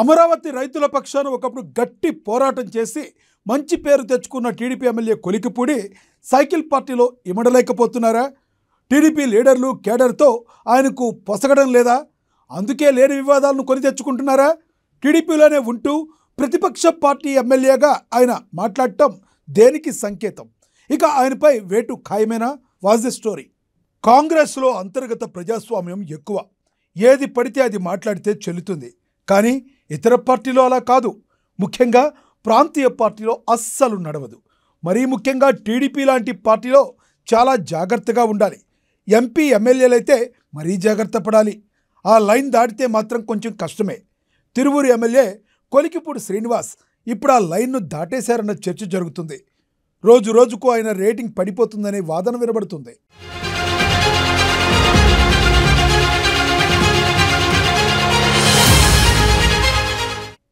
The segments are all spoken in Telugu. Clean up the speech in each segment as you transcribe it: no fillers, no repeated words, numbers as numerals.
అమరావతి రైతుల పక్షాన ఒకప్పుడు గట్టి పోరాటం చేసి మంచి పేరు తెచ్చుకున్న టీడీపీ ఎమ్మెల్యే కొలికిపూడి సైకిల్ పార్టీలో ఇమడలేకపోతున్నారా? టీడీపీ లీడర్లు కేడర్తో ఆయనకు పొసగడం లేదా? అందుకే లేని వివాదాలను కొని తెచ్చుకుంటున్నారా? టీడీపీలోనే ఉంటూ ప్రతిపక్ష పార్టీ ఎమ్మెల్యేగా ఆయన మాట్లాడటం దేనికి సంకేతం? ఇక ఆయనపై వేటు ఖాయమేనా? Was the story. కాంగ్రెస్లో అంతర్గత ప్రజాస్వామ్యం ఎక్కువ. ఏది పడితే అది మాట్లాడితే చెల్లుతుంది. కానీ ఇతర పార్టీలో అలా కాదు. ముఖ్యంగా ప్రాంతీయ పార్టీలో అస్సలు నడవదు. మరీ ముఖ్యంగా టీడీపీ లాంటి పార్టీలో చాలా జాగ్రత్తగా ఉండాలి. ఎంపీ ఎమ్మెల్యేలైతే మరీ జాగ్రత్త పడాలి. ఆ లైన్ దాటితే మాత్రం కొంచెం కష్టమే. తిరువూరు ఎమ్మెల్యే కొలికిపూడి శ్రీనివాస్ ఇప్పుడు ఆ లైన్ను దాటేశారన్న చర్చ జరుగుతుంది. రోజు రోజుకు ఆయన రేటింగ్ పడిపోతుందనే వాదన వినబడుతుంది.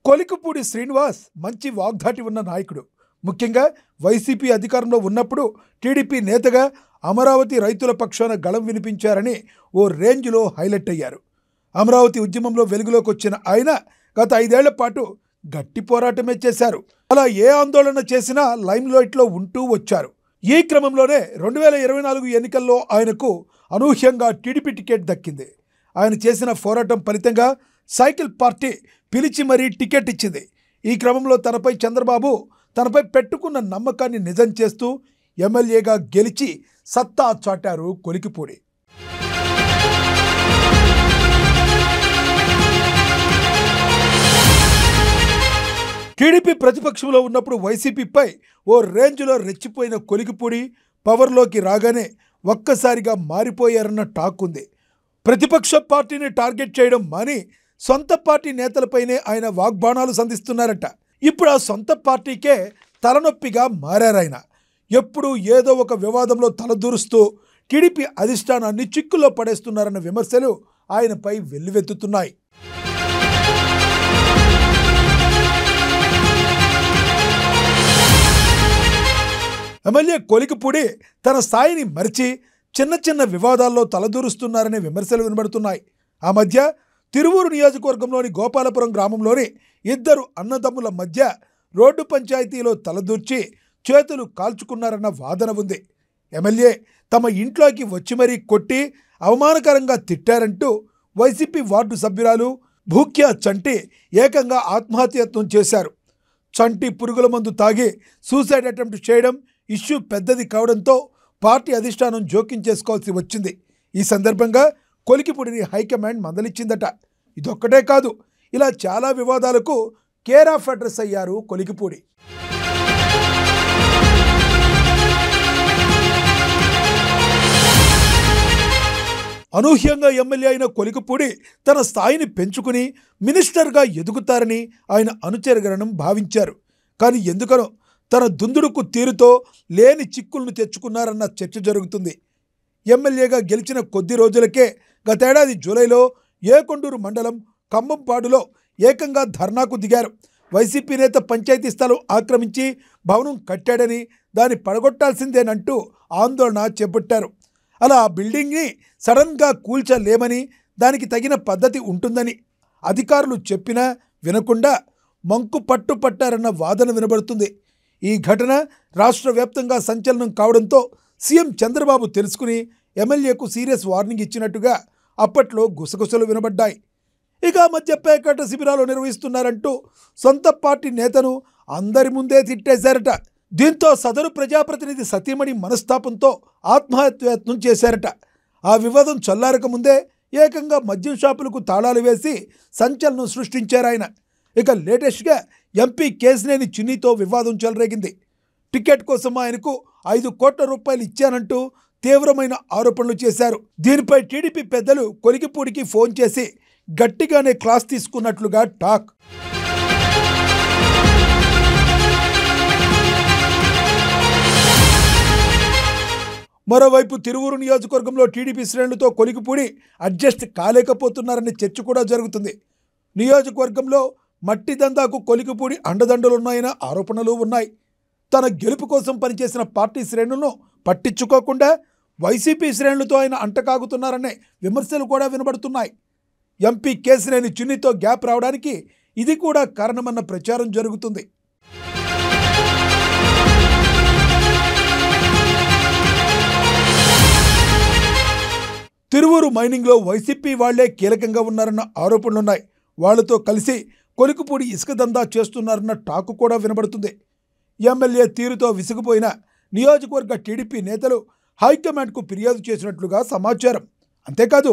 కొలికిపూడి శ్రీనివాస్ మంచి వాగ్దాటి ఉన్న నాయకుడు. ముఖ్యంగా వైసీపీ అధికారంలో ఉన్నప్పుడు టీడీపీ నేతగా అమరావతి రైతుల పక్షాన గళం వినిపించారని ఓ రేంజ్లో హైలైట్ అయ్యారు. అమరావతి ఉద్యమంలో వెలుగులోకి వచ్చిన ఆయన గత 5 ఏళ్ల పాటు గట్టి పోరాటమే చేశారు. అలా ఏ ఆందోళన చేసినా లైమ్లైట్లో ఉంటూ వచ్చారు. ఈ క్రమంలోనే 2024 ఎన్నికల్లో ఆయనకు అనూహ్యంగా టీడీపీ టికెట్ దక్కింది. ఆయన చేసిన పోరాటం ఫలితంగా సైకిల్ పార్టీ పిలిచి మరీ టికెట్ ఇచ్చింది. ఈ క్రమంలో చంద్రబాబు తనపై పెట్టుకున్న నమ్మకాన్ని నిజం చేస్తూ ఎమ్మెల్యేగా గెలిచి సత్తా చాటారు కొలికిపూడి. టీడీపీ ప్రతిపక్షంలో ఉన్నప్పుడు వైసీపీపై ఓ రేంజ్లో రెచ్చిపోయిన కొలికిపూడి పవర్లోకి రాగానే ఒక్కసారిగా మారిపోయారన్న టాక్ ఉంది. ప్రతిపక్ష పార్టీని టార్గెట్ చేయడం మాని సొంత పార్టీ నేతలపైనే ఆయన వాగ్బాణాలు సంధిస్తున్నారట. ఇప్పుడు ఆ సొంత పార్టీకే తలనొప్పిగా మారారాయన. ఎప్పుడు ఏదో ఒక వివాదంలో తలదూరుస్తూ టీడీపీ అధిష్టానాన్ని చిక్కుల్లో పడేస్తున్నారన్న విమర్శలు ఆయనపై వెల్లువెత్తుతున్నాయి. ఎమ్మెల్యే కొలికిపూడి తన స్థాయిని మరిచి చిన్న చిన్న వివాదాల్లో తలదూరుస్తున్నారనే విమర్శలు వినబడుతున్నాయి. ఆ మధ్య తిరువూరు నియోజకవర్గంలోని గోపాలపురం గ్రామంలోని 2 అన్నదమ్ముల మధ్య రోడ్డు పంచాయతీలో తలదూర్చి చేతులు కాల్చుకున్నారన్న వాదన ఉంది. ఎమ్మెల్యే తమ ఇంట్లోకి వచ్చి మరీ కొట్టి అవమానకరంగా తిట్టారంటూ వైసీపీ వార్డు సభ్యురాలు భూక్యా చంటి ఏకంగా ఆత్మహత్యయత్నం చేశారు. చంటి పురుగుల మందు తాగి సూసైడ్ అటెంప్ట్ చేయడం ఇష్యూ పెద్దది కావడంతో పార్టీ అధిష్టానం జోక్యం చేసుకోవాల్సి వచ్చింది. ఈ సందర్భంగా కొలికిపూడిని హైకమాండ్ మందలిచ్చిందట. ఇదొక్కటే కాదు, ఇలా చాలా వివాదాలకు కేర్ ఆఫ్ అడ్రస్ అయ్యారు కొలికిపూడి. అనూహ్యంగా ఎమ్మెల్యే అయిన కొలికిపూడి తన స్థాయిని పెంచుకుని మినిస్టర్గా ఎదుగుతారని ఆయన అనుచరగణం భావించారు. కానీ ఎందుకనో తన దుందుడుకు తీరుతో లేని చిక్కులను తెచ్చుకున్నారన్న చర్చ జరుగుతుంది. ఎమ్మెల్యేగా గెలిచిన కొద్ది రోజులకే గతేడాది జూలైలో ఏకొండూరు మండలం కంబంపాడులో ఏకంగా ధర్నాకు దిగారు. వైసీపీ నేత పంచాయతీ స్థలం ఆక్రమించి భవనం కట్టాడని దాన్ని పడగొట్టాల్సిందేనంటూ ఆందోళన చేపట్టారు. అలా ఆ బిల్డింగ్ని సడన్గా కూల్చలేమని, దానికి తగిన పద్ధతి ఉంటుందని అధికారులు చెప్పినా వినకుండా మంకు పట్టారన్న వాదన వినబడుతుంది. ఈ ఘటన రాష్ట్ర వ్యాప్తంగా సంచలనం కావడంతో సీఎం చంద్రబాబు తెలుసుకుని ఎమ్మెల్యేకు సీరియస్ వార్నింగ్ ఇచ్చినట్టుగా అప్పట్లో గుసగుసలు వినబడ్డాయి. ఇక మధ్య పేకాట శిబిరాలు నిర్వహిస్తున్నారంటూ సొంత పార్టీ నేతను అందరి ముందే తిట్టేశారట. దీంతో సదరు ప్రజాప్రతినిధి సతీమణి మనస్తాపంతో ఆత్మహత్యాయత్నం చేశారట. ఆ వివాదం చల్లారక ముందే ఏకంగా మద్యం షాపులకు తాళాలు వేసి సంచలనం సృష్టించారాయన. ఇక లేటెస్ట్గా ఎంపీ కేశినేని చిన్నితో వివాదం చెలరేగింది. టికెట్ కోసం ఆయనకు 5 కోట్ల రూపాయలు ఇచ్చానంటూ తీవ్రమైన ఆరోపణలు చేశారు. దీనిపై టీడీపీ పెద్దలు కొలికిపూడికి ఫోన్ చేసి గట్టిగానే క్లాస్ తీసుకున్నట్లుగా టాక్. మరోవైపు తిరువూరు నియోజకవర్గంలో టీడీపీ శ్రేణులతో కొలికిపూడి అడ్జస్ట్ కాలేకపోతున్నారనే చర్చ కూడా జరుగుతుంది. నియోజకవర్గంలో మట్టి దందాకు కొలికిపూడి అండదండలున్నాయన్న ఆరోపణలు ఉన్నాయి. తన గెలుపు కోసం పనిచేసిన పార్టీ శ్రేణులను పట్టించుకోకుండా వైసీపీ శ్రేణులతో ఆయన అంటకాగుతున్నారనే విమర్శలు కూడా వినబడుతున్నాయి. ఎంపీ కేశినేని చిన్నితో గ్యాప్ రావడానికి ఇది కూడా కారణమన్న ప్రచారం జరుగుతుంది. తిరువూరు మైనింగ్లో వైసీపీ వాళ్లే కీలకంగా ఉన్నారన్న ఆరోపణలున్నాయి. వాళ్లతో కలిసి కొలికిపూడి ఇసుక దందా చేస్తున్నారన్న టాకు కూడా వినబడుతుంది. ఎమ్మెల్యే తీరుతో విసిగిపోయిన నియోజకవర్గ టీడీపీ నేతలు హైకమాండ్కు ఫిర్యాదు చేసినట్లుగా సమాచారం. అంతేకాదు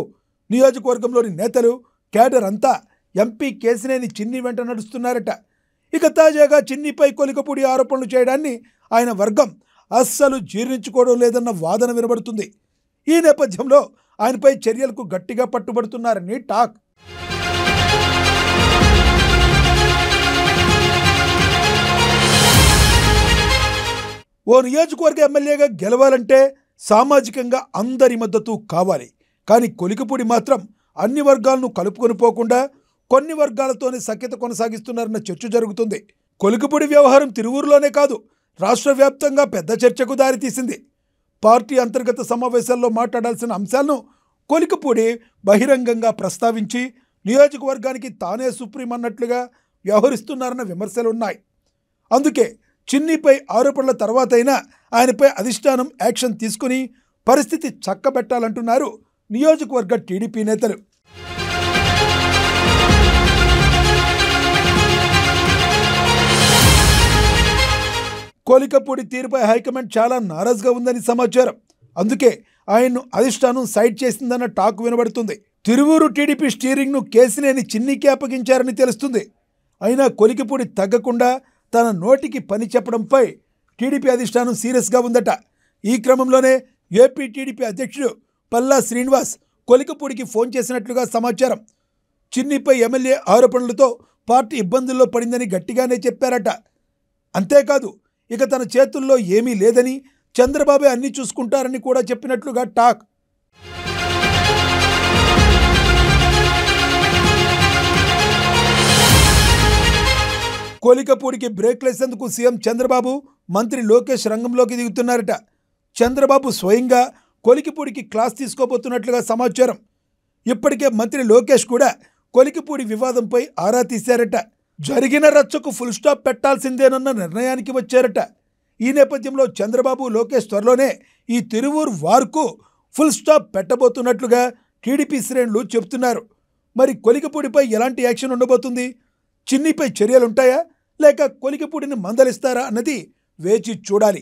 నియోజకవర్గంలోని నేతలు, కేడర్ అంతా ఎంపీ కేశినేని చిన్ని వెంట నడుస్తున్నారట. ఇక తాజాగా చిన్నిపై కొలికిపూడి ఆరోపణలు చేయడాన్ని ఆయన వర్గం అస్సలు జీర్ణించుకోవడం లేదన్న వాదన వినబడుతుంది. ఈ నేపథ్యంలో ఆయనపై చర్యలకు గట్టిగా పట్టుబడుతున్నారని టాక్. ఓ నియోజకవర్గ ఎమ్మెల్యేగా గెలవాలంటే సామాజికంగా అందరి మద్దతు కావాలి. కానీ కొలికిపూడి మాత్రం అన్ని వర్గాలను కలుపుకొని పోకుండా కొన్ని వర్గాలతోనే సఖ్యత కొనసాగిస్తున్నారన్న చర్చ జరుగుతుంది. కొలికిపూడి వ్యవహారం తిరువూరులోనే కాదు, రాష్ట్ర వ్యాప్తంగా పెద్ద చర్చకు దారితీసింది. పార్టీ అంతర్గత సమావేశాల్లో మాట్లాడాల్సిన అంశాలను కొలికిపూడి బహిరంగంగా ప్రస్తావించి నియోజకవర్గానికి తానే సుప్రీం అన్నట్లుగా వ్యవహరిస్తున్నారన్న విమర్శలున్నాయి. అందుకే చిన్నిపై ఆరోపణల తర్వాతైనా ఆయనపై అధిష్టానం యాక్షన్ తీసుకుని పరిస్థితి చక్కబెట్టాలంటున్నారు నియోజకవర్గ టీడీపీ నేతలు. కొలికిపూడి తీరుపై హైకమాండ్ చాలా నారాజ్గా ఉందని సమాచారం. అందుకే ఆయన్ను అధిష్టానం సైడ్ చేసిందన్న టాక్ వినబడుతుంది. తిరువూరు టీడీపీ స్టీరింగ్ను కేశినేని చిన్నికి అప్పగించారని తెలుస్తుంది. అయినా కొలికిపూడి తగ్గకుండా తన నోటికి పని చెప్పడంపై టీడీపీ అధిష్టానం సీరియస్గా ఉందట. ఈ క్రమంలోనే ఏపీ టీడీపీ అధ్యక్షుడు పల్లా శ్రీనివాస్ కొలికిపూడికి ఫోన్ చేసినట్లుగా సమాచారం. చిన్నిపై ఎమ్మెల్యే ఆరోపణలతో పార్టీ ఇబ్బందుల్లో పడిందని గట్టిగానే చెప్పారట. అంతేకాదు ఇక తన చేతుల్లో ఏమీ లేదని, చంద్రబాబే అన్నీ చూసుకుంటారని కూడా చెప్పినట్లుగా టాక్. కొలికిపూడికి బ్రేక్లేసేందుకు సీఎం చంద్రబాబు, మంత్రి లోకేష్ రంగంలోకి దిగుతున్నారట. చంద్రబాబు స్వయంగా కొలికిపూడికి క్లాస్ తీసుకోబోతున్నట్లుగా సమాచారం. ఇప్పటికే మంత్రి లోకేష్ కూడా కొలికిపూడి వివాదంపై ఆరా తీశారట. జరిగిన రచ్చకు ఫుల్ స్టాప్ పెట్టాల్సిందేనన్న నిర్ణయానికి వచ్చారట. ఈ నేపథ్యంలో చంద్రబాబు, లోకేష్ త్వరలోనే ఈ తిరువూరు వార్కు ఫుల్ స్టాప్ పెట్టబోతున్నట్లుగా టీడీపీ శ్రేణులు చెబుతున్నారు. మరి కొలికిపూడిపై ఎలాంటి యాక్షన్ ఉండబోతుంది? చిన్నిపై చర్యలుంటాయా లేక కొలికిపూడిని మందలిస్తారా అన్నది వేచి చూడాలి.